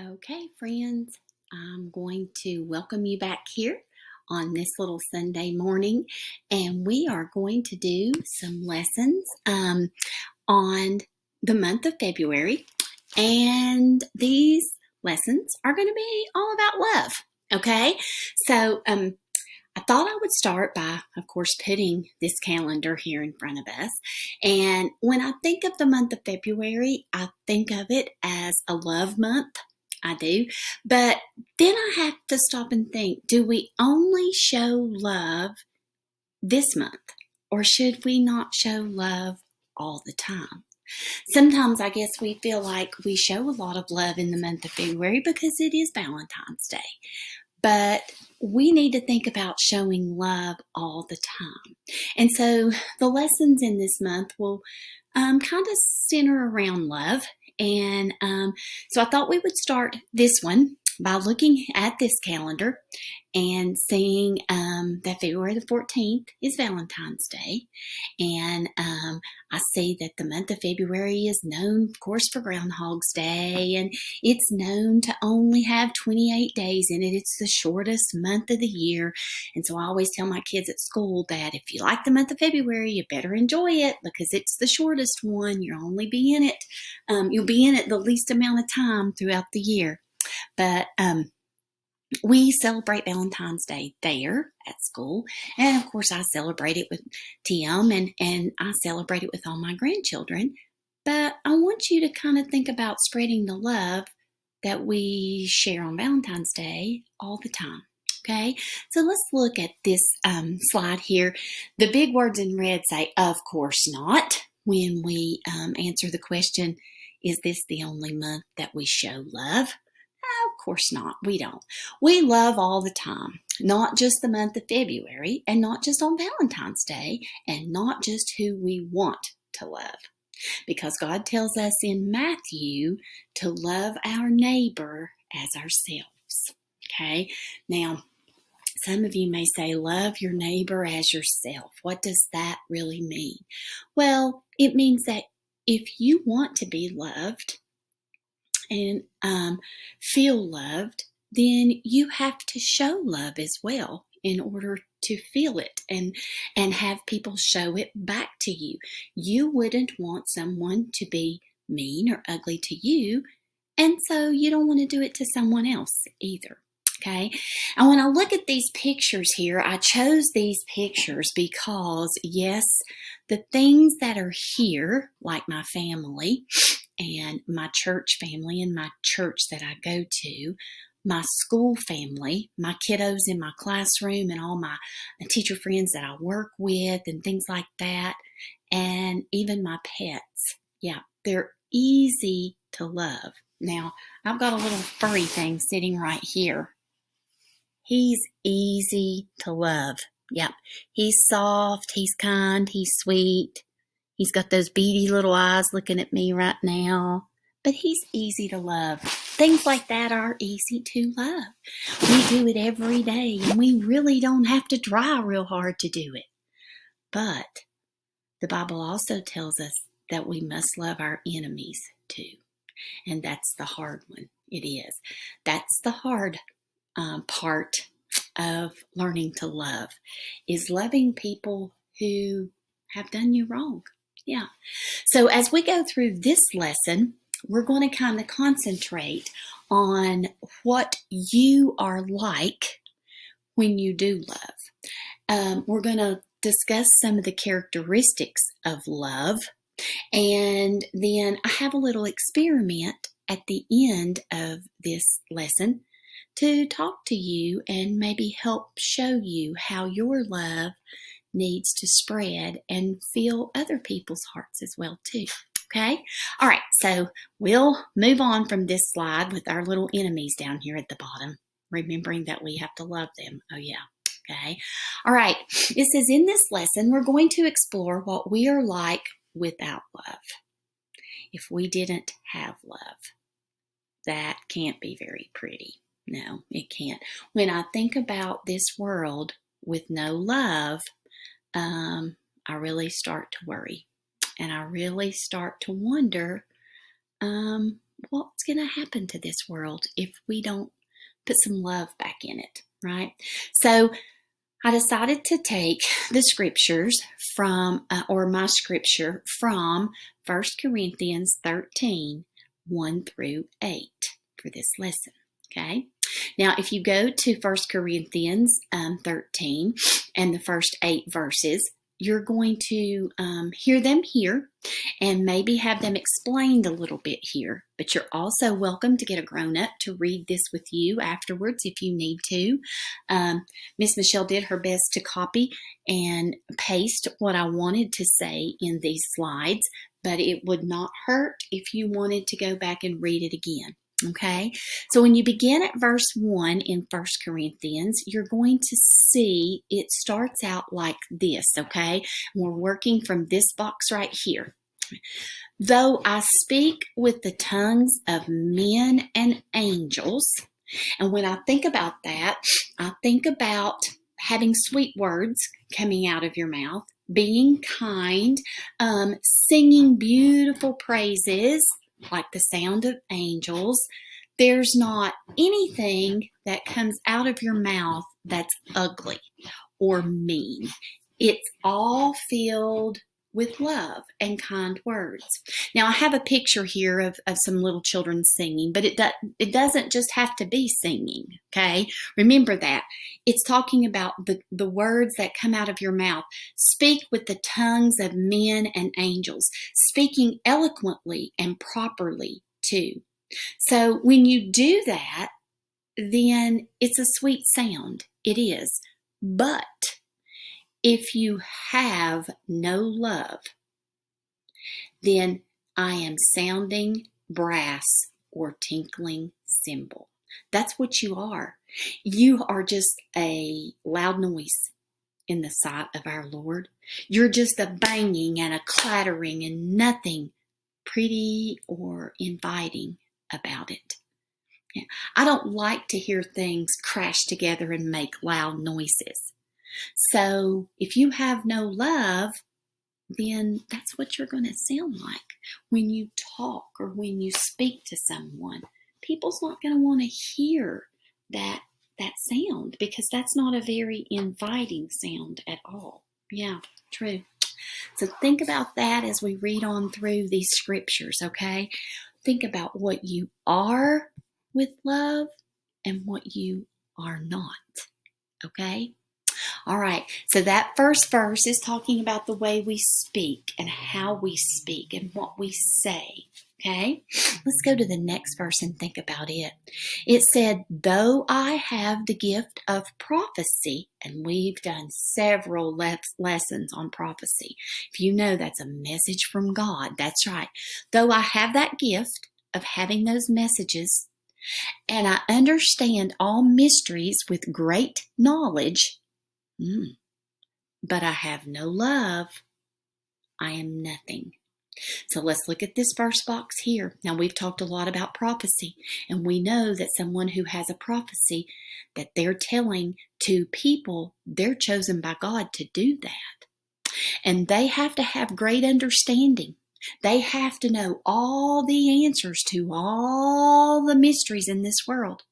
Okay, friends, I'm going to welcome you back here on this little Sunday morning, and we are going to do some lessons on the month of February. And these lessons are going to be all about love. Okay, so I thought I would start by, of course, putting this calendar here in front of us. And when I think of the month of February, I think of it as a love month. I do. But then I have to stop and think, do we only show love this month? Or should we not show love all the time? Sometimes I guess we feel like we show a lot of love in the month of February because it is Valentine's Day. But we need to think about showing love all the time. And so the lessons in this month will kind of center around love. And so I thought we would start this one by looking at this calendar and seeing that February the 14th is Valentine's Day. And I see that the month of February is known, of course, for Groundhog's Day, and it's known to only have 28 days in it. It's the shortest month of the year. And so I always tell my kids at school that if you like the month of February, you better enjoy it because it's the shortest one. You'll only be in it. You'll be in it the least amount of time throughout the year. But we celebrate Valentine's Day there at school. And of course, I celebrate it with Tim and I celebrate it with all my grandchildren. But I want you to kind of think about spreading the love that we share on Valentine's Day all the time. Okay, so let's look at this slide here. The big words in red say, of course not, when we answer the question, is this the only month that we show love? Of course not. We don't. We love all the time, not just the month of February, and not just on Valentine's Day, and not just who we want to love. Because God tells us in Matthew to love our neighbor as ourselves. Okay? Now, some of you may say, love your neighbor as yourself. What does that really mean? Well, it means that if you want to be loved, and feel loved, then you have to show love as well in order to feel it and have people show it back to you. You wouldn't want someone to be mean or ugly to you, and so you don't want to do it to someone else either. Okay, and when I look at these pictures here, I chose these pictures because, yes, the things that are here, like my family, and my church family and my church that I go to, my school family, my kiddos in my classroom and all my teacher friends that I work with and things like that, and even my pets. Yeah, they're easy to love. Now, I've got a little furry thing sitting right here. He's easy to love. Yep, he's soft, he's kind, he's sweet. He's got those beady little eyes looking at me right now, but he's easy to love. Things like that are easy to love. We do it every day, and we really don't have to try real hard to do it. But the Bible also tells us that we must love our enemies too, and that's the hard one. It is. That's the hard part of learning to love, is loving people who have done you wrong. Yeah. So as we go through this lesson, we're going to kind of concentrate on what you are like when you do love. We're going to discuss some of the characteristics of love. And then I have a little experiment at the end of this lesson to talk to you and maybe help show you how your love needs to spread and fill other people's hearts as well too. Okay? All right, so we'll move on from this slide with our little enemies down here at the bottom, remembering that we have to love them. Oh yeah. Okay. All right. It says in this lesson, we're going to explore what we are like without love. If we didn't have love, that can't be very pretty. No, it can't. When I think about this world with no love, I really start to worry, and I really start to wonder, what's going to happen to this world if we don't put some love back in it, right? So I decided to take the scriptures from, or my scripture from 1 Corinthians 13, 1 through 8 for this lesson, okay? Now, if you go to 1 Corinthians 13 and the first 8 verses, you're going to hear them here and maybe have them explained a little bit here. But you're also welcome to get a grown-up to read this with you afterwards if you need to. Miss Michelle did her best to copy and paste what I wanted to say in these slides, but it would not hurt if you wanted to go back and read it again. Okay, so when you begin at verse 1 in 1 Corinthians, you're going to see it starts out like this, okay? We're working from this box right here. Though I speak with the tongues of men and angels, and when I think about that, I think about having sweet words coming out of your mouth, being kind, singing beautiful praises, like the sound of angels. There's not anything that comes out of your mouth that's ugly or mean. It's all filled with love and kind words. Now, I have a picture here of some little children singing, but it doesn't just have to be singing, okay? Remember that. It's talking about the words that come out of your mouth. Speak with the tongues of men and angels, speaking eloquently and properly too. So when you do that, then it's a sweet sound. It is. But if you have no love, then I am sounding brass or tinkling cymbal. That's what you are. You are just a loud noise in the sight of our Lord. You're just a banging and a clattering and nothing pretty or inviting about it. I don't like to hear things crash together and make loud noises. So if you have no love, then that's what you're going to sound like when you talk or when you speak to someone. People's not going to want to hear that sound because that's not a very inviting sound at all. Yeah, true. So think about that as we read on through these scriptures, okay? Think about what you are with love and what you are not, okay? All right, so that first verse is talking about the way we speak and how we speak and what we say, okay? Let's go to the next verse and think about it. It said, though I have the gift of prophecy, and we've done several lessons on prophecy. If you know that's a message from God, that's right. Though I have that gift of having those messages, and I understand all mysteries with great knowledge, but I have no love, I am nothing. So let's look at this first box here. Now we've talked a lot about prophecy, and we know that someone who has a prophecy that they're telling to people, they're chosen by God to do that. And they have to have great understanding. They have to know all the answers to all the mysteries in this world.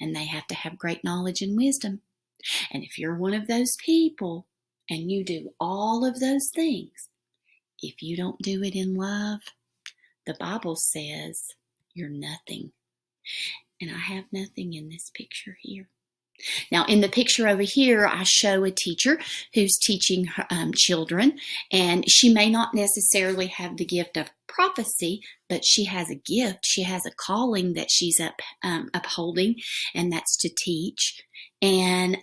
And they have to have great knowledge and wisdom. And if you're one of those people and you do all of those things, if you don't do it in love, the Bible says you're nothing. And I have nothing in this picture here. Now, in the picture over here, I show a teacher who's teaching children, and she may not necessarily have the gift of prophecy, but she has a gift. She has a calling that she's upholding, and that's to teach. And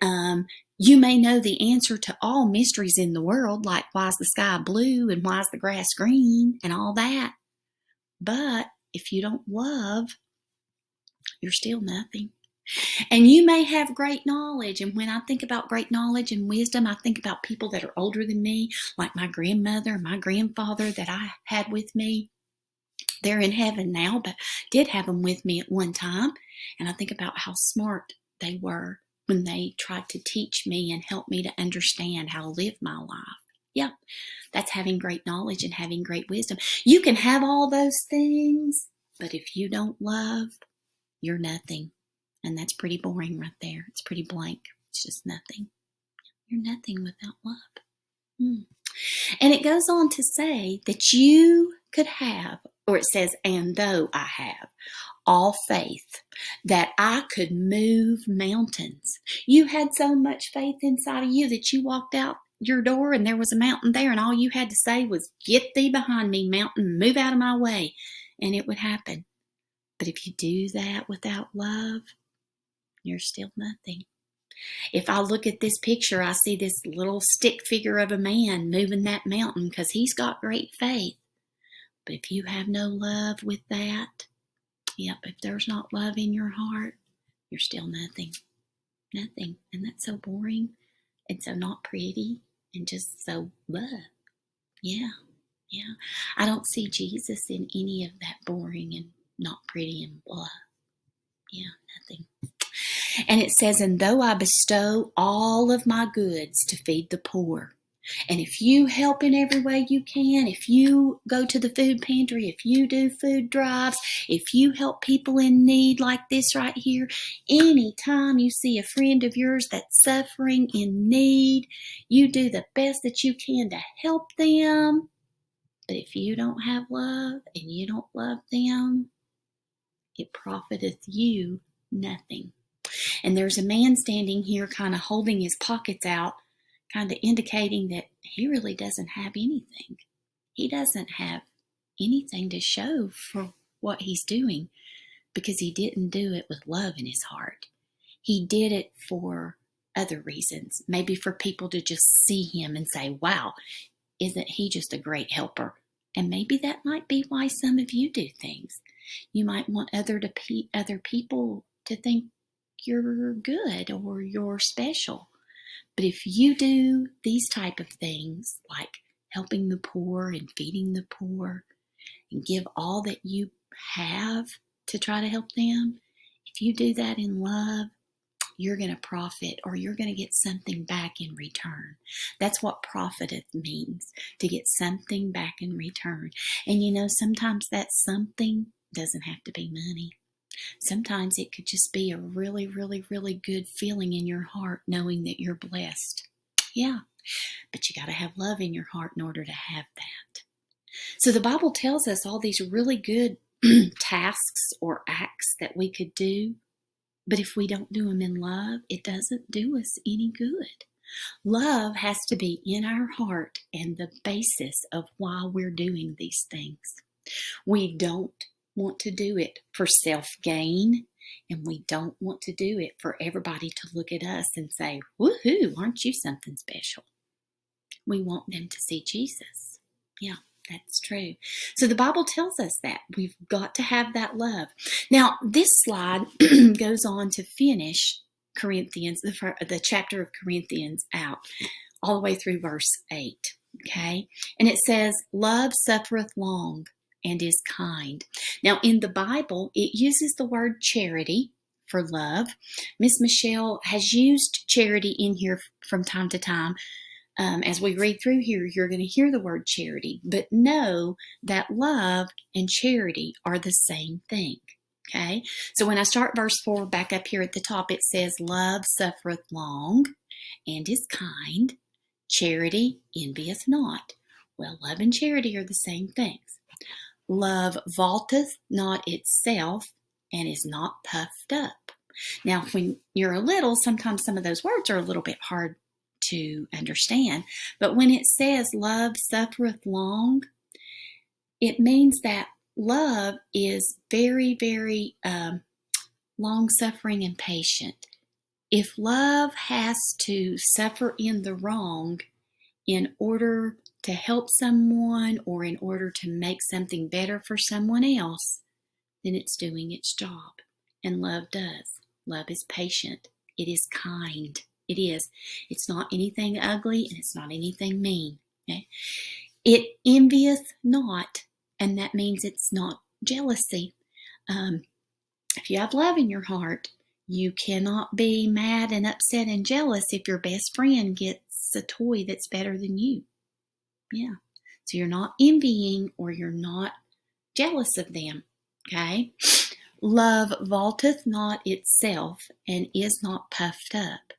you may know the answer to all mysteries in the world, like why is the sky blue and why is the grass green and all that. But if you don't love, you're still nothing. And you may have great knowledge. And when I think about great knowledge and wisdom, I think about people that are older than me, like my grandmother, my grandfather that I had with me. They're in heaven now, but did have them with me at one time. And I think about how smart they were when they tried to teach me and help me to understand how to live my life. Yeah, that's having great knowledge and having great wisdom. You can have all those things, But if you don't love, you're nothing. And that's pretty boring right there. It's pretty blank. It's just nothing. You're nothing without love. And it goes on to say that you could have, or it says, and though I have all faith that I could move mountains. You had so much faith inside of you that you walked out your door and there was a mountain there, and all you had to say was, "Get thee behind me, mountain, move out of my way," and it would happen. But if you do that without love, you're still nothing. If I look at this picture, I see this little stick figure of a man moving that mountain because he's got great faith. But if you have no love with that, yep, if there's not love in your heart, you're still nothing. Nothing. And that's so boring and so not pretty and just so blah. Yeah. I don't see Jesus in any of that boring and not pretty and blah. Yeah, nothing. And it says, and though I bestow all of my goods to feed the poor, and if you help in every way you can, if you go to the food pantry, if you do food drives, if you help people in need like this right here, anytime you see a friend of yours that's suffering in need, you do the best that you can to help them. But if you don't have love and you don't love them, it profiteth you nothing. And there's a man standing here kind of holding his pockets out, kind of indicating that he really doesn't have anything. He doesn't have anything to show for what he's doing because he didn't do it with love in his heart. He did it for other reasons, maybe for people to just see him and say, wow, isn't he just a great helper? And maybe that might be why some of you do things. You might want other people to think you're good or you're special. But if you do these type of things, like helping the poor and feeding the poor, and give all that you have to try to help them, if you do that in love, you're going to profit, or you're going to get something back in return. That's what profiteth means, to get something back in return. And sometimes that something doesn't have to be money. Sometimes it could just be a really, really, really good feeling in your heart knowing that you're blessed. Yeah, but you got to have love in your heart in order to have that. So the Bible tells us all these really good tasks or acts that we could do, but if we don't do them in love, it doesn't do us any good. Love has to be in our heart and the basis of why we're doing these things. We don't want to do it for self-gain, and we don't want to do it for everybody to look at us and say, woohoo, aren't you something special? We want them to see Jesus. Yeah, that's true. So the Bible tells us that we've got to have that love. Now, this slide goes on to finish Corinthians, the chapter of Corinthians out, all the way through verse 8. Okay? And it says, love suffereth long and is kind. Now, in the Bible, it uses the word charity for love. Miss Michelle has used charity in here from time to time. As we read through here, you're going to hear the word charity, but know that love and charity are the same thing. Okay? So when I start verse 4 back up here at the top, it says, love suffereth long and is kind. Charity envieth not. Well, love and charity are the same things. Love vaunteth not itself and is not puffed up. Now, when you're little, sometimes some of those words are a little bit hard to understand. But when it says love suffereth long, it means that love is very, very long-suffering and patient. If love has to suffer in the wrong in order to help someone or in order to make something better for someone else, then it's doing its job. And love does. Love is patient. It is kind. It is. It's not anything ugly and it's not anything mean. Okay? It envieth not, and that means it's not jealousy. If you have love in your heart, you cannot be mad and upset and jealous if your best friend gets a toy that's better than you. Yeah. So you're not envying or you're not jealous of them. Okay? Love vaulteth not itself and is not puffed up.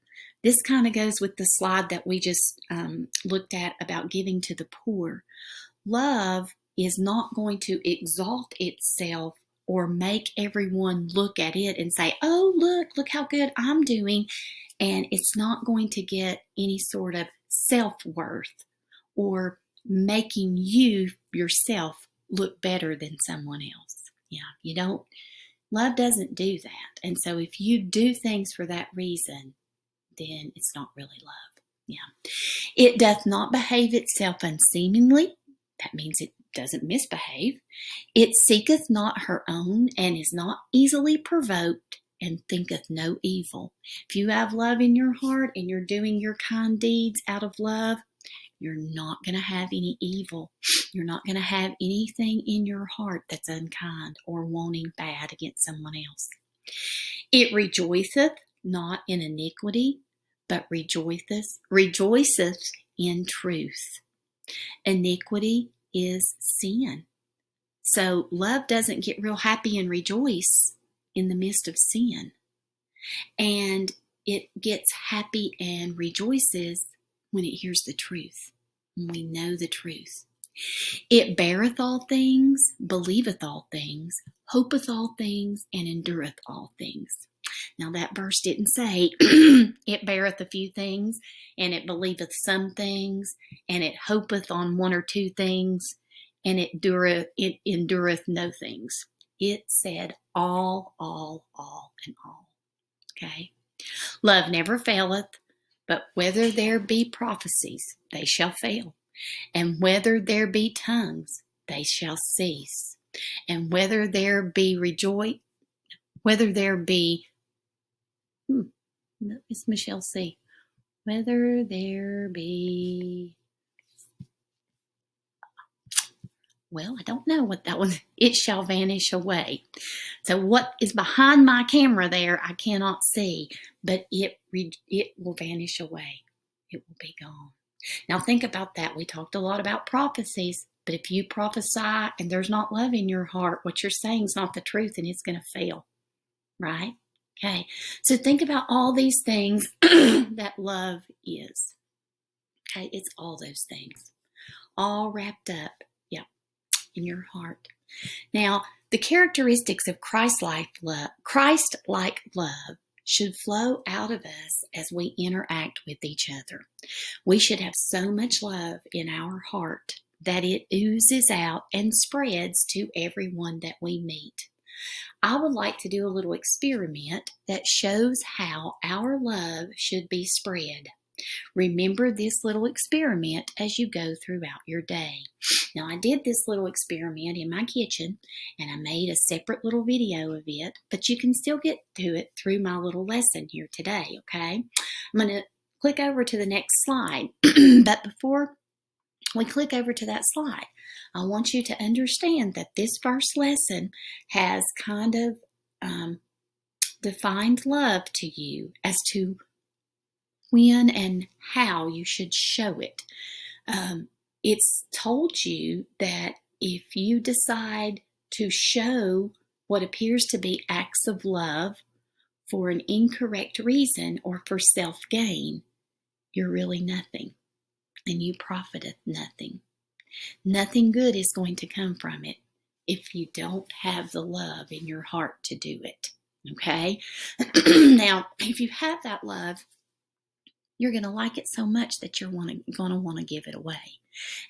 This kind of goes with the slide that we just looked at about giving to the poor. Love is not going to exalt itself or make everyone look at it and say, oh, look how good I'm doing. And it's not going to get any sort of self-worth or making you yourself look better than someone else. Yeah, love doesn't do that. And so if you do things for that reason, then it's not really love. Yeah. It doth not behave itself unseemingly. That means it doesn't misbehave. It seeketh not her own and is not easily provoked and thinketh no evil. If you have love in your heart and you're doing your kind deeds out of love, you're not going to have any evil. You're not going to have anything in your heart that's unkind or wanting bad against someone else. It rejoiceth not in iniquity, but rejoiceth in truth. Iniquity is sin. So love doesn't get real happy and rejoice in the midst of sin. And it gets happy and rejoices when it hears the truth, when we know the truth. It beareth all things, believeth all things, hopeth all things, and endureth all things. Now that verse didn't say it beareth a few things, and it believeth some things, and it hopeth on one or two things, and it endureth no things. It said all, and all. Okay? Love never faileth, but whether there be prophecies, they shall fail. And whether there be tongues, they shall cease. And whether there be it's Michelle C. Whether there be, I don't know what that one, it shall vanish away. So what is behind my camera there, I cannot see, but it will vanish away. It will be gone. Now think about that. We talked a lot about prophecies, but if you prophesy and there's not love in your heart, what you're saying is not the truth and it's going to fail, right? Okay, so think about all these things that love is. Okay, it's all those things, all wrapped up, in your heart. Now, the characteristics of Christ-like love should flow out of us as we interact with each other. We should have so much love in our heart that it oozes out and spreads to everyone that we meet. I would like to do a little experiment that shows how our love should be spread. Remember this little experiment as you go throughout your day. Now, I did this little experiment in my kitchen, and I made a separate little video of it, but you can still get to it through my little lesson here today, okay? I'm going to click over to the next slide, but before we click over to that slide, I want you to understand that this first lesson has kind of defined love to you as to when and how you should show it. It's told you that if you decide to show what appears to be acts of love for an incorrect reason or for self-gain, you're really nothing, and you profiteth nothing. Nothing good is going to come from it if you don't have the love in your heart to do it, okay? Now, if you have that love, you're going to like it so much that you're going to want to give it away.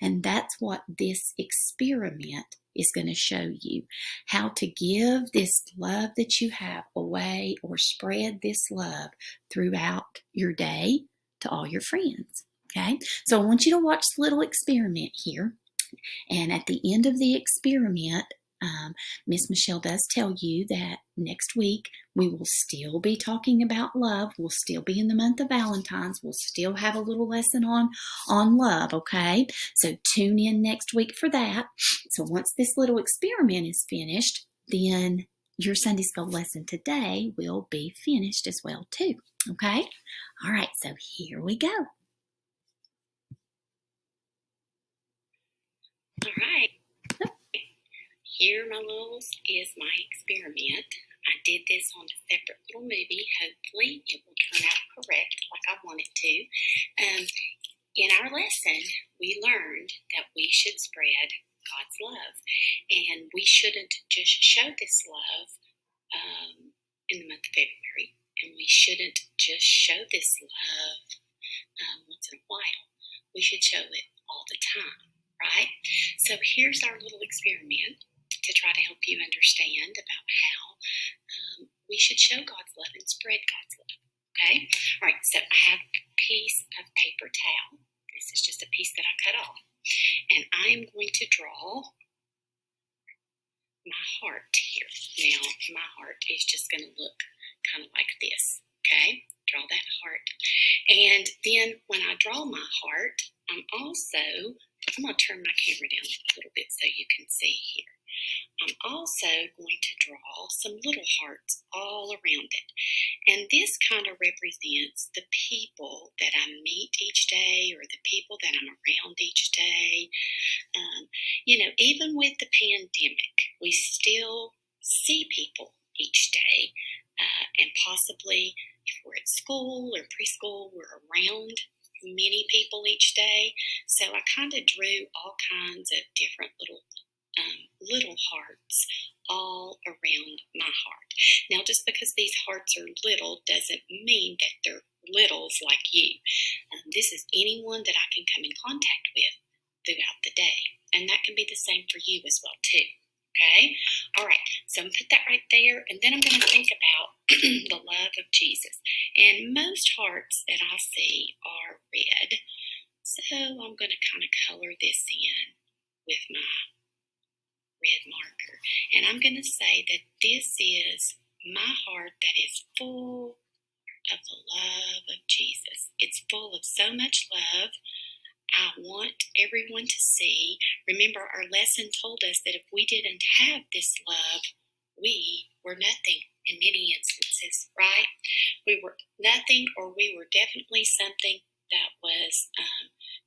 And that's what this experiment is going to show you, how to give this love that you have away or spread this love throughout your day to all your friends. Okay, so I want you to watch the little experiment here. And at the end of the experiment, Miss Michelle does tell you that next week we will still be talking about love. We'll still be in the month of Valentine's. We'll still have a little lesson on love, okay? So tune in next week for that. So once this little experiment is finished, then your Sunday school lesson today will be finished as well too, okay? All right, so here we go. All right. Here, my littles, is my experiment. I did this on a separate little movie. Hopefully it will turn out correct like I want it to. In our lesson, we learned that we should spread God's love. And we shouldn't just show this love in the month of February. And we shouldn't just show this love once in a while. We should show it all the time, right? So here's our little experiment to try to help you understand about how we should show God's love and spread God's love, okay? All right, so I have a piece of paper towel. This is just a piece that I cut off. And I am going to draw my heart here. Now, my heart is just going to look kind of like this, okay? Draw that heart. And then when I draw my heart, I'm going to turn my camera down a little bit so you can see here. I'm also going to draw some little hearts all around it. And this kind of represents the people that I meet each day or the people that I'm around each day. Even with the pandemic, we still see people each day. And possibly if we're at school or preschool, we're around many people each day. So I kind of drew all kinds of different little hearts all around my heart. Now, just because these hearts are little doesn't mean that they're littles like you. This is anyone that I can come in contact with throughout the day. And that can be the same for you as well, too. Okay? All right. So I'm going to put that right there. And then I'm going to think about the love of Jesus. And most hearts that I see are red. So I'm going to kind of color this in with my red marker. And I'm going to say that this is my heart that is full of the love of Jesus. It's full of so much love. I want everyone to see. Remember, our lesson told us that if we didn't have this love, we were nothing in many instances, right? We were nothing, or we were definitely something that was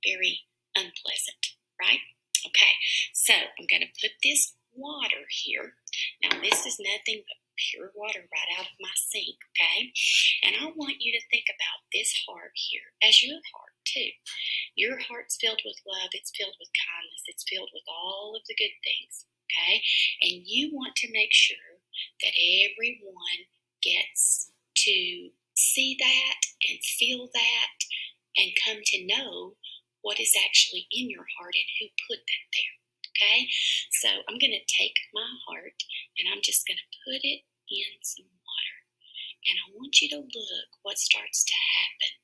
very unpleasant, right? Okay, so I'm going to put this water here. Now, this is nothing but pure water right out of my sink, okay? And I want you to think about this heart here as your heart, too. Your heart's filled with love. It's filled with kindness. It's filled with all of the good things, okay? And you want to make sure that everyone gets to see that and feel that and come to know what is actually in your heart and who put that there, okay? So I'm going to take my heart and I'm just going to put it in some water. And I want you to look what starts to happen.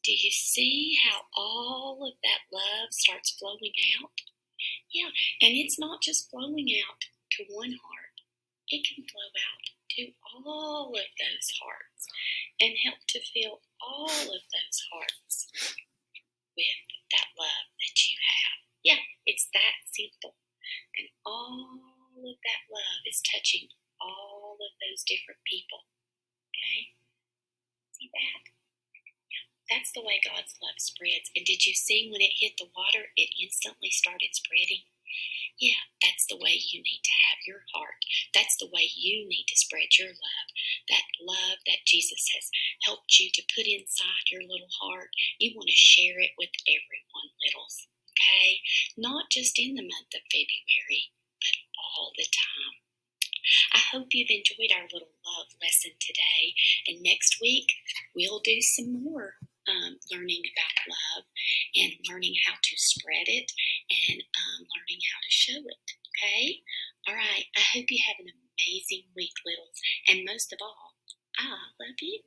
Do you see how all of that love starts flowing out? Yeah, and it's not just flowing out to one heart. It can flow out to all of those hearts and help to fill all of those hearts with that love that you have. Yeah, it's that simple. And all of that love is touching all of those different people. Okay? See that? That's the way God's love spreads. And did you see when it hit the water, it instantly started spreading? Yeah, that's the way you need to have your heart. That's the way you need to spread your love. That love that Jesus has helped you to put inside your little heart, you want to share it with everyone, littles. Okay? Not just in the month of February, but all the time. I hope you've enjoyed our little love lesson today. And next week, we'll do some more learning about love and learning how to spread it and learning how to show it. Okay? All right. I hope you have an amazing week, littles. And most of all, I love you.